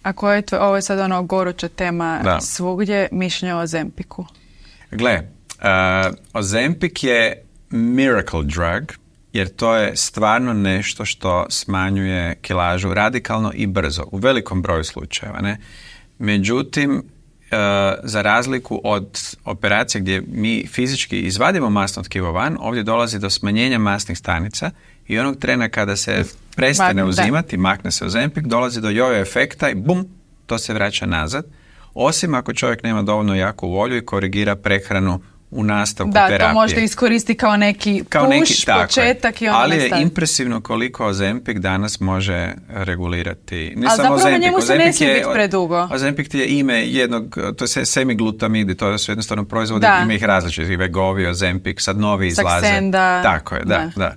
A koje je ovo je sad ono goruća tema Da. svugdje, mišljenje o Ozempiku? Gle, Ozempic je miracle drug, jer to je stvarno nešto što smanjuje kilažu radikalno i brzo, u velikom broju slučajeva. Ne? Međutim, za razliku od operacije gdje mi fizički izvadimo masno tkivo van, ovdje dolazi do smanjenja masnih stanica i onog trena kada se prestane uzimati, makne se Ozempic, dolazi do jojo efekta i bum, to se vraća nazad. Osim ako čovjek nema dovoljno jaku volju i korigira prehranu u nastavku terapije. Da, to možda iskoristi kao neki push, početak i onda ali nastavi. je impresivno koliko Ozempic danas može regulirati. Ne a samo zapravo Ozempic. njemu se ne smije biti predugo. Ozempic je ime jednog, to je semiglutamidi, to su jednostavno proizvodi, ima ih različitih, Vegovi, Ozempic, sad novi izlaze. Saxenda. Tako je, da.